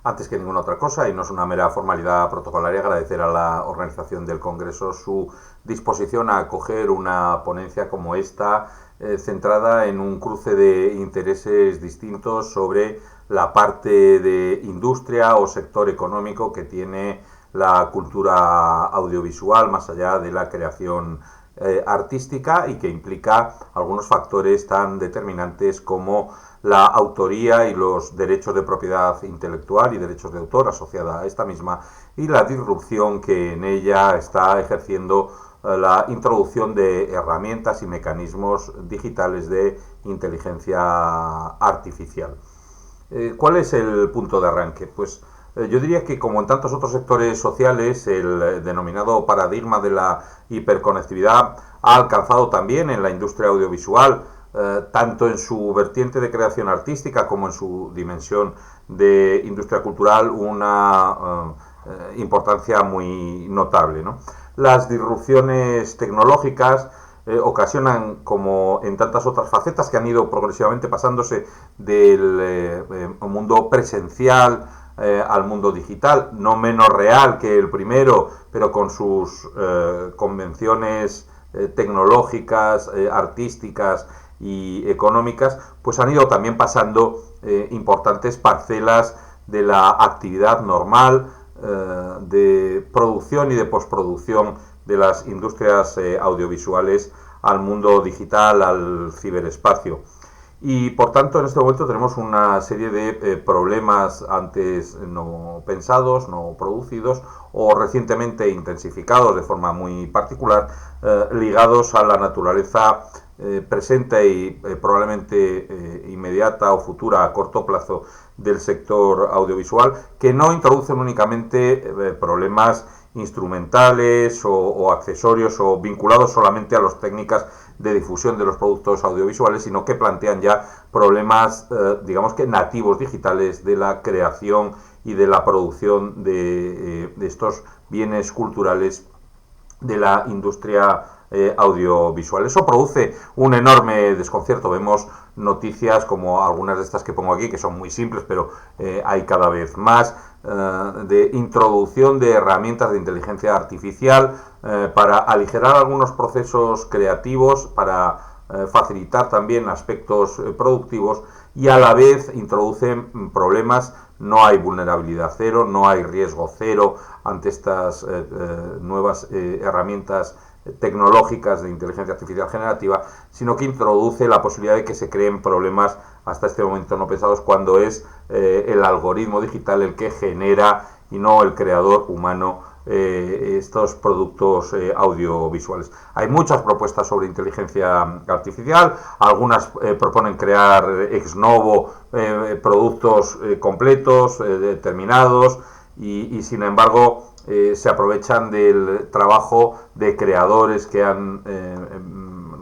Antes que ninguna otra cosa, y no es una mera formalidad protocolaria, agradecer a la organización del Congreso su disposición a acoger una ponencia como esta, centrada en un cruce de intereses distintos sobre la parte de industria o sector económico que tiene la cultura audiovisual, más allá de la creación artística, y que implica algunos factores tan determinantes como la autoría y los derechos de propiedad intelectual y derechos de autor asociada a esta misma, y la disrupción que en ella está ejerciendo la introducción de herramientas y mecanismos digitales de inteligencia artificial. ¿Cuál es el punto de arranque? Pues yo diría que, como en tantos otros sectores sociales, el denominado paradigma de la hiperconectividad ha alcanzado también en la industria audiovisual, tanto en su vertiente de creación artística como en su dimensión de industria cultural, una importancia muy notable, ¿no? Las disrupciones tecnológicas ocasionan, como en tantas otras facetas que han ido progresivamente pasándose del mundo presencial al mundo digital, no menos real que el primero, pero con sus convenciones tecnológicas, artísticas y económicas, pues han ido también pasando importantes parcelas de la actividad normal de producción y de postproducción de las industrias audiovisuales al mundo digital, al ciberespacio. Y por tanto, en este momento tenemos una serie de problemas antes no pensados, no producidos, o recientemente intensificados de forma muy particular, ligados a la naturaleza presente y probablemente inmediata o futura a corto plazo del sector audiovisual, que no introducen únicamente problemas instrumentales o accesorios o vinculados solamente a las técnicas de difusión de los productos audiovisuales, sino que plantean ya problemas, digamos que nativos digitales, de la creación y de la producción de estos bienes culturales de la industria audiovisual. Eso produce un enorme desconcierto. Vemos noticias como algunas de estas que pongo aquí, que son muy simples, pero hay cada vez más, de introducción de herramientas de inteligencia artificial para aligerar algunos procesos creativos, para facilitar también aspectos productivos, y a la vez introducen problemas. No hay vulnerabilidad cero, no hay riesgo cero ante estas nuevas herramientas tecnológicas de inteligencia artificial generativa, sino que introduce la posibilidad de que se creen problemas hasta este momento no pensados, cuando es el algoritmo digital el que genera y no el creador humano estos productos audiovisuales. Hay muchas propuestas sobre inteligencia artificial, algunas proponen crear ex novo productos completos, determinados, y sin embargo se aprovechan del trabajo de creadores que han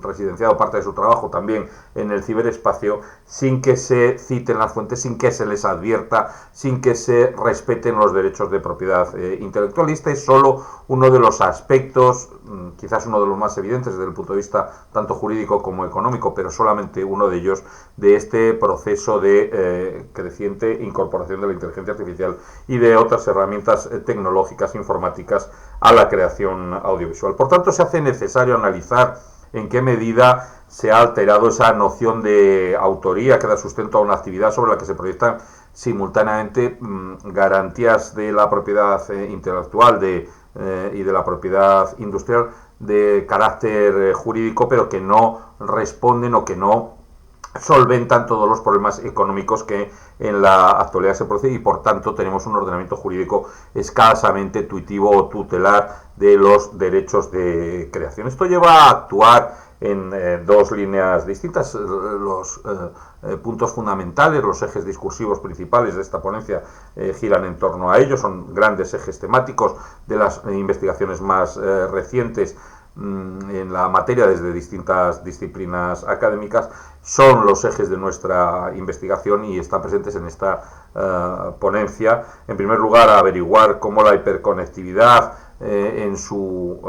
residenciado parte de su trabajo también en el ciberespacio, sin que se citen las fuentes, sin que se les advierta, sin que se respeten los derechos de propiedad intelectual. Este es solo uno de los aspectos, quizás uno de los más evidentes desde el punto de vista tanto jurídico como económico, pero solamente uno de ellos, de este proceso de creciente incorporación de la inteligencia artificial y de otras herramientas tecnológicas informáticas a la creación audiovisual. Por tanto, se hace necesario analizar en qué medida se ha alterado esa noción de autoría que da sustento a una actividad sobre la que se proyectan simultáneamente garantías de la propiedad intelectual y de la propiedad industrial de carácter jurídico, pero que no responden o que no solventan todos los problemas económicos que en la actualidad se producen, y por tanto tenemos un ordenamiento jurídico escasamente tuitivo o tutelar de los derechos de creación. Esto lleva a actuar en dos líneas distintas. Los puntos fundamentales, los ejes discursivos principales de esta ponencia giran en torno a ellos, son grandes ejes temáticos de las investigaciones más recientes en la materia desde distintas disciplinas académicas. Son los ejes de nuestra investigación y están presentes en esta ponencia. En primer lugar, averiguar cómo la hiperconectividad en su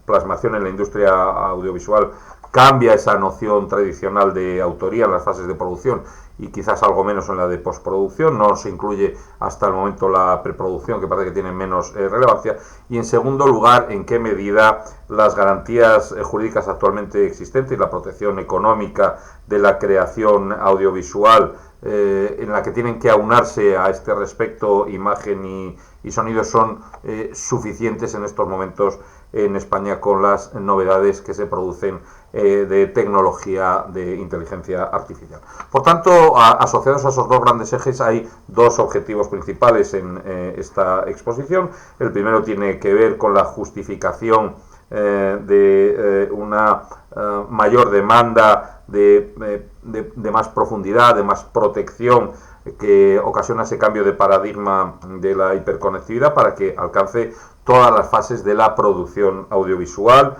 plasmación en la industria audiovisual cambia esa noción tradicional de autoría en las fases de producción y quizás algo menos en la de postproducción. No se incluye hasta el momento la preproducción, que parece que tiene menos relevancia. Y en segundo lugar, en qué medida las garantías jurídicas actualmente existentes y la protección económica de la creación audiovisual, en la que tienen que aunarse a este respecto imagen y sonido, son suficientes en estos momentos en España con las novedades que se producen de tecnología de inteligencia artificial. Por tanto, asociados a esos dos grandes ejes, hay dos objetivos principales en esta exposición. El primero tiene que ver con la justificación de una mayor demanda de más profundidad, de más protección, que ocasiona ese cambio de paradigma de la hiperconectividad para que alcance todas las fases de la producción audiovisual,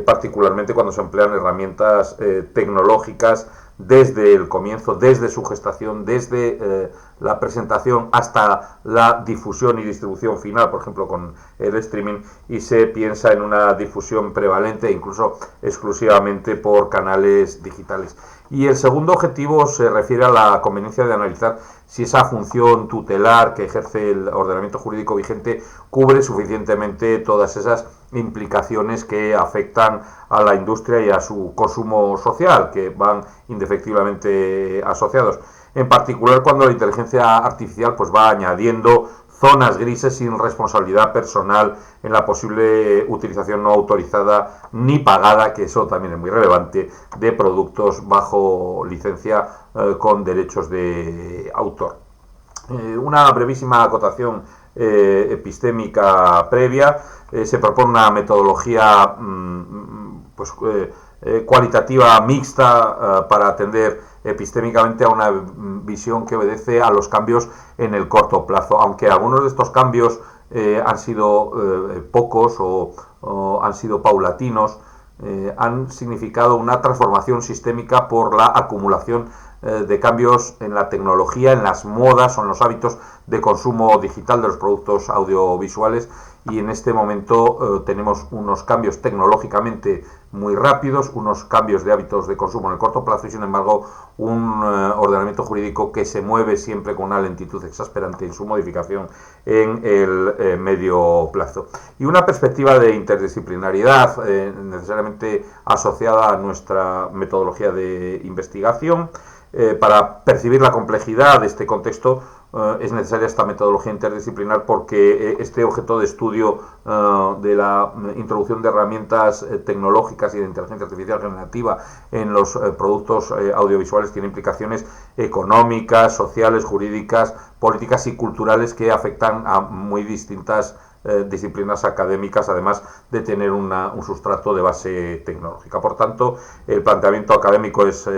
particularmente cuando se emplean herramientas tecnológicas desde el comienzo, desde su gestación, desde la presentación hasta la difusión y distribución final, por ejemplo con el streaming, y se piensa en una difusión prevalente e incluso exclusivamente por canales digitales. Y el segundo objetivo se refiere a la conveniencia de analizar si esa función tutelar que ejerce el ordenamiento jurídico vigente cubre suficientemente todas esas implicaciones que afectan a la industria y a su consumo social, que van indefectiblemente asociados. En particular cuando la inteligencia artificial pues va añadiendo zonas grises sin responsabilidad personal en la posible utilización no autorizada ni pagada, que eso también es muy relevante, de productos bajo licencia con derechos de autor. Una brevísima acotación epistémica previa. Se propone una metodología cualitativa mixta para atender epistémicamente a una visión que obedece a los cambios en el corto plazo, aunque algunos de estos cambios han sido pocos o han sido paulatinos, han significado una transformación sistémica por la acumulación de cambios en la tecnología, en las modas o en los hábitos de consumo digital de los productos audiovisuales, y en este momento tenemos unos cambios tecnológicamente muy rápidos, unos cambios de hábitos de consumo en el corto plazo y sin embargo un ordenamiento jurídico que se mueve siempre con una lentitud exasperante en su modificación en el medio plazo. Y una perspectiva de interdisciplinariedad necesariamente asociada a nuestra metodología de investigación. Para percibir la complejidad de este contexto es necesaria esta metodología interdisciplinar, porque este objeto de estudio de la introducción de herramientas tecnológicas y de inteligencia artificial generativa en los productos audiovisuales tiene implicaciones económicas, sociales, jurídicas, políticas y culturales que afectan a muy distintas disciplinas académicas, además de tener un sustrato de base tecnológica. Por tanto, el planteamiento académico es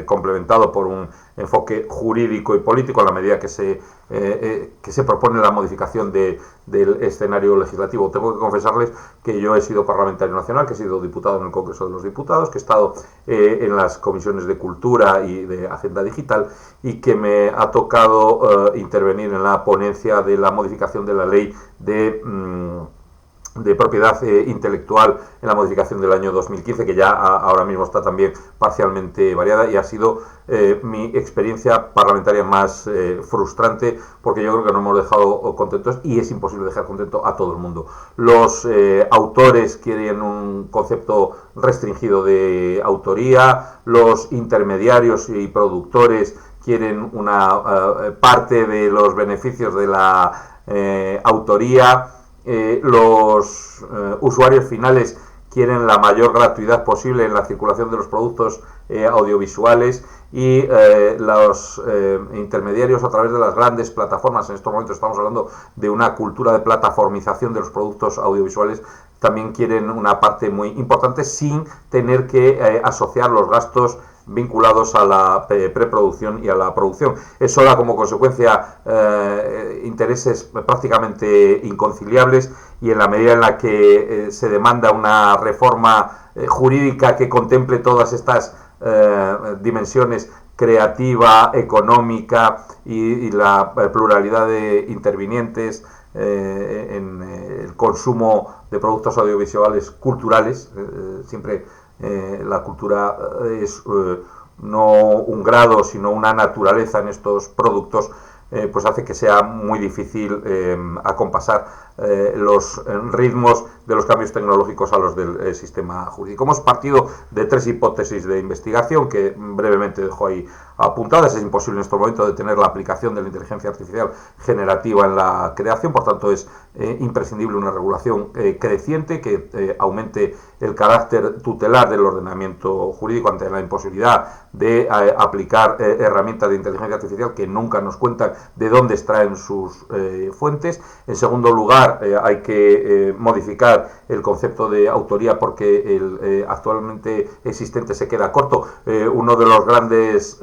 complementado por un enfoque jurídico y político en la medida que se propone la modificación del escenario legislativo. Tengo que confesarles que yo he sido parlamentario nacional, que he sido diputado en el Congreso de los Diputados, que he estado en las comisiones de Cultura y de Agenda Digital, y que me ha tocado intervenir en la ponencia de la modificación de la ley de propiedad intelectual en la modificación del año 2015, que ya ahora mismo está también parcialmente variada, y ha sido mi experiencia parlamentaria más frustrante, porque yo creo que no hemos dejado contentos, y es imposible dejar contento a todo el mundo. Los autores quieren un concepto restringido de autoría, los intermediarios y productores quieren una parte de los beneficios de la autoría, los usuarios finales quieren la mayor gratuidad posible en la circulación de los productos audiovisuales, y los intermediarios a través de las grandes plataformas, en estos momentos estamos hablando de una cultura de plataformización de los productos audiovisuales, también quieren una parte muy importante sin tener que asociar los gastos vinculados a la preproducción y a la producción. Eso da como consecuencia intereses prácticamente inconciliables, y en la medida en la que se demanda una reforma jurídica que contemple todas estas dimensiones, creativa, económica y la pluralidad de intervinientes en el consumo de productos audiovisuales culturales, siempre la cultura es no un grado, sino una naturaleza en estos productos, pues hace que sea muy difícil acompasar los ritmos de los cambios tecnológicos a los del sistema jurídico. Hemos partido de 3 hipótesis de investigación que brevemente dejo ahí apuntadas. Es imposible en estos momentos detener la aplicación de la inteligencia artificial generativa en la creación, por tanto es imprescindible una regulación creciente que aumente el carácter tutelar del ordenamiento jurídico ante la imposibilidad de aplicar herramientas de inteligencia artificial que nunca nos cuentan de dónde extraen sus fuentes. En segundo lugar, hay que modificar el concepto de autoría porque el actualmente existente se queda corto. Uno de los grandes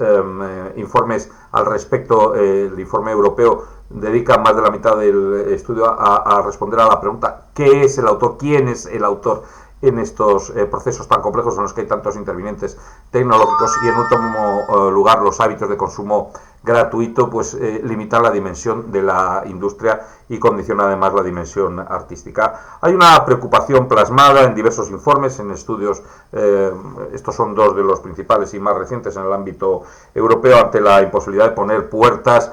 informes al respecto, el informe europeo, dedica más de la mitad del estudio a responder a la pregunta ¿qué es el autor? ¿Quién es el autor? En estos procesos tan complejos en los que hay tantos intervinientes tecnológicos, y en último lugar los hábitos de consumo gratuito, pues limitar la dimensión de la industria y condiciona además la dimensión artística. Hay una preocupación plasmada en diversos informes, en estudios, estos son 2 de los principales y más recientes en el ámbito europeo, ante la imposibilidad de poner puertas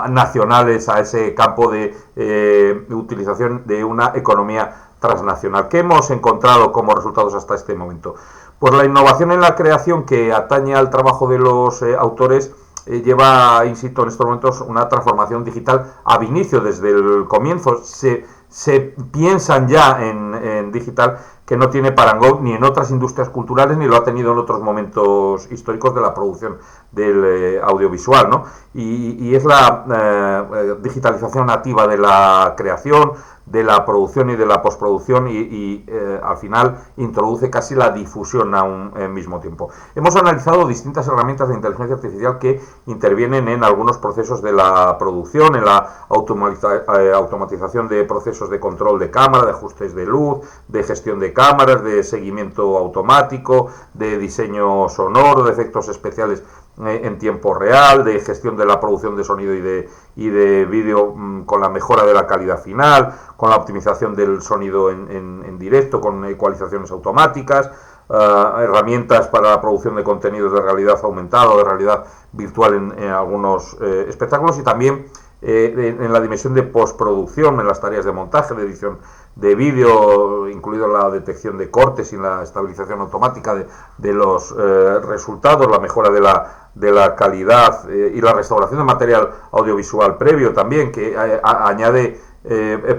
nacionales a ese campo de utilización de una economía transnacional. ¿Qué hemos encontrado como resultados hasta este momento? Pues la innovación en la creación que atañe al trabajo de los autores lleva, insisto, en estos momentos una transformación digital ab inicio, desde el comienzo. Se piensan ya en digital que no tiene parangón ni en otras industrias culturales ni lo ha tenido en otros momentos históricos de la producción del audiovisual, ¿no? Y es la digitalización nativa de la creación, de la producción y de la postproducción y al final introduce casi la difusión a un mismo tiempo. Hemos analizado distintas herramientas de inteligencia artificial que intervienen en algunos procesos de la producción, en la automatización de procesos de control de cámara, de ajustes de luz, de gestión de cámaras, de seguimiento automático, de diseño sonoro, de efectos especiales en tiempo real, de gestión de la producción de sonido y de vídeo con la mejora de la calidad final, con la optimización del sonido en directo, con ecualizaciones automáticas, herramientas para la producción de contenidos de realidad aumentada o de realidad virtual en algunos espectáculos, y también en la dimensión de postproducción, en las tareas de montaje, de edición de vídeo, incluido la detección de cortes y la estabilización automática de los resultados, la mejora de la calidad y la restauración de material audiovisual previo también, que añade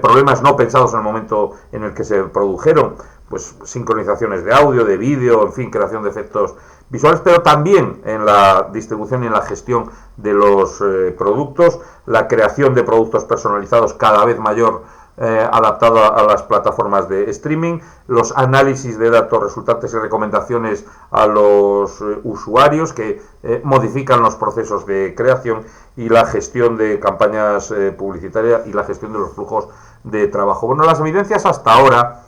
problemas no pensados en el momento en el que se produjeron, pues sincronizaciones de audio, de vídeo, en fin, creación de efectos visuales, pero también en la distribución y en la gestión de los productos, la creación de productos personalizados cada vez mayor, adaptado a las plataformas de streaming, los análisis de datos resultantes y recomendaciones a los usuarios que modifican los procesos de creación, y la gestión de campañas publicitarias y la gestión de los flujos de trabajo. Bueno, las evidencias hasta ahora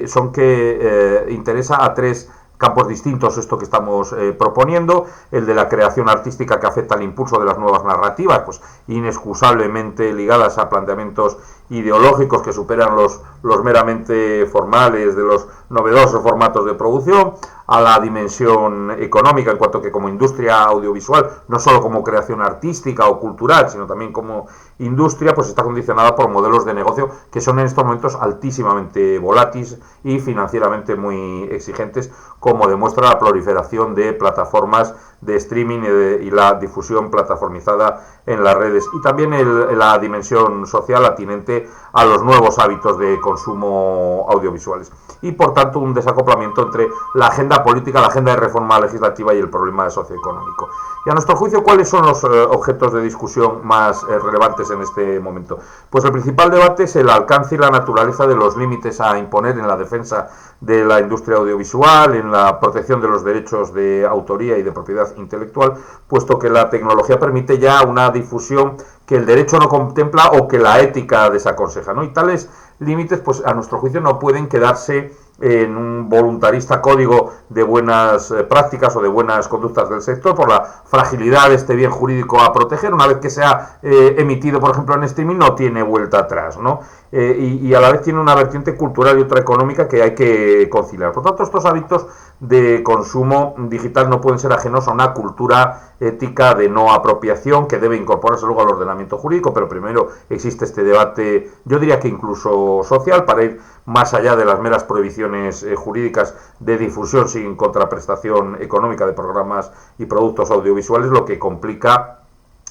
son que interesa a 3 campos distintos esto que estamos proponiendo: el de la creación artística, que afecta al impulso de las nuevas narrativas, pues inexcusablemente ligadas a planteamientos ideológicos que superan los meramente formales de los novedosos formatos de producción; a la dimensión económica, en cuanto que como industria audiovisual, no solo como creación artística o cultural, sino también como industria, pues está condicionada por modelos de negocio que son en estos momentos altísimamente volátiles y financieramente muy exigentes, como demuestra la proliferación de plataformas de streaming y la difusión plataformizada en las redes, y también la dimensión social atinente a los nuevos hábitos de consumo audiovisuales, y por tanto un desacoplamiento entre la agenda política, la agenda de reforma legislativa y el problema socioeconómico. Y a nuestro juicio, ¿cuáles son los objetos de discusión más relevantes en este momento? Pues el principal debate es el alcance y la naturaleza de los límites a imponer en la defensa de la industria audiovisual, en la protección de los derechos de autoría y de propiedad intelectual, puesto que la tecnología permite ya una difusión que el derecho no contempla o que la ética desaconseja, ¿no? Y tales límites, pues a nuestro juicio, no pueden quedarse en un voluntarista código de buenas prácticas o de buenas conductas del sector, por la fragilidad de este bien jurídico a proteger. Una vez que se ha emitido, por ejemplo, en streaming, no tiene vuelta atrás, ¿no? Y a la vez tiene una vertiente cultural y otra económica que hay que conciliar. Por tanto, estos hábitos de consumo digital no pueden ser ajenos a una cultura ética de no apropiación que debe incorporarse luego al ordenamiento jurídico, pero primero existe este debate, yo diría que incluso social, para ir más allá de las meras prohibiciones jurídicas de difusión sin contraprestación económica de programas y productos audiovisuales, lo que complica,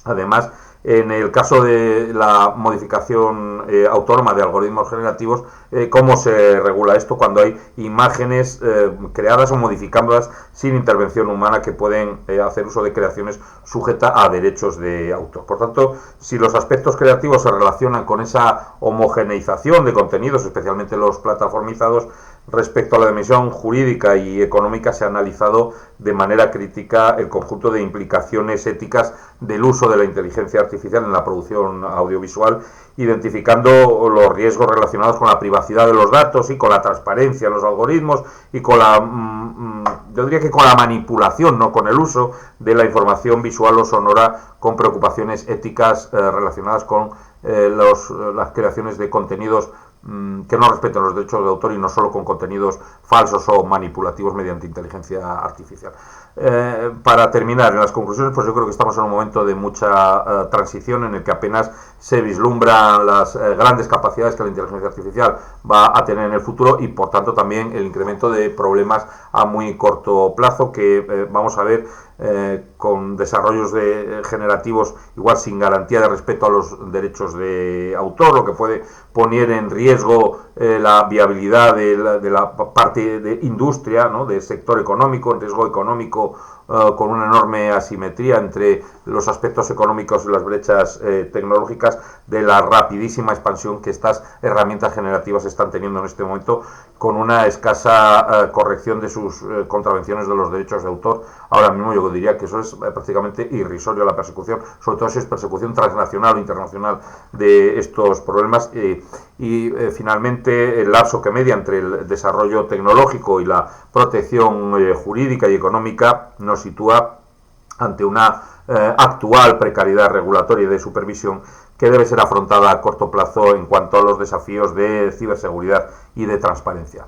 además, en el caso de la modificación autónoma de algoritmos generativos, cómo se regula esto cuando hay imágenes creadas o modificadas sin intervención humana que pueden hacer uso de creaciones sujetas a derechos de autor. Por tanto, si los aspectos creativos se relacionan con esa homogeneización de contenidos, especialmente los plataformizados, respecto a la dimensión jurídica y económica, se ha analizado de manera crítica el conjunto de implicaciones éticas del uso de la inteligencia artificial en la producción audiovisual, identificando los riesgos relacionados con la privacidad de los datos y con la transparencia en los algoritmos y con la, yo diría que con la manipulación, no con el uso de la información visual o sonora, con preocupaciones éticas relacionadas con las creaciones de contenidos que no respeten los derechos de autor y no solo con contenidos falsos o manipulativos mediante inteligencia artificial. Para terminar, en las conclusiones, pues yo creo que estamos en un momento de mucha transición en el que apenas se vislumbran las grandes capacidades que la inteligencia artificial va a tener en el futuro y por tanto también el incremento de problemas a muy corto plazo que vamos a ver con desarrollos generativos igual sin garantía de respeto a los derechos de autor, lo que puede poner en riesgo la viabilidad de la parte de industria, ¿no?, del sector económico, en riesgo económico con una enorme asimetría entre los aspectos económicos y las brechas tecnológicas de la rapidísima expansión que estas herramientas generativas están teniendo en este momento, con una escasa corrección de sus contravenciones de los derechos de autor. Ahora mismo yo diría que eso es prácticamente irrisorio, la persecución, sobre todo si es persecución transnacional o internacional de estos problemas. Finalmente, el lapso que media entre el desarrollo tecnológico y la protección jurídica y económica nos sitúa ante una actual precariedad regulatoria y de supervisión que debe ser afrontada a corto plazo en cuanto a los desafíos de ciberseguridad y de transparencia.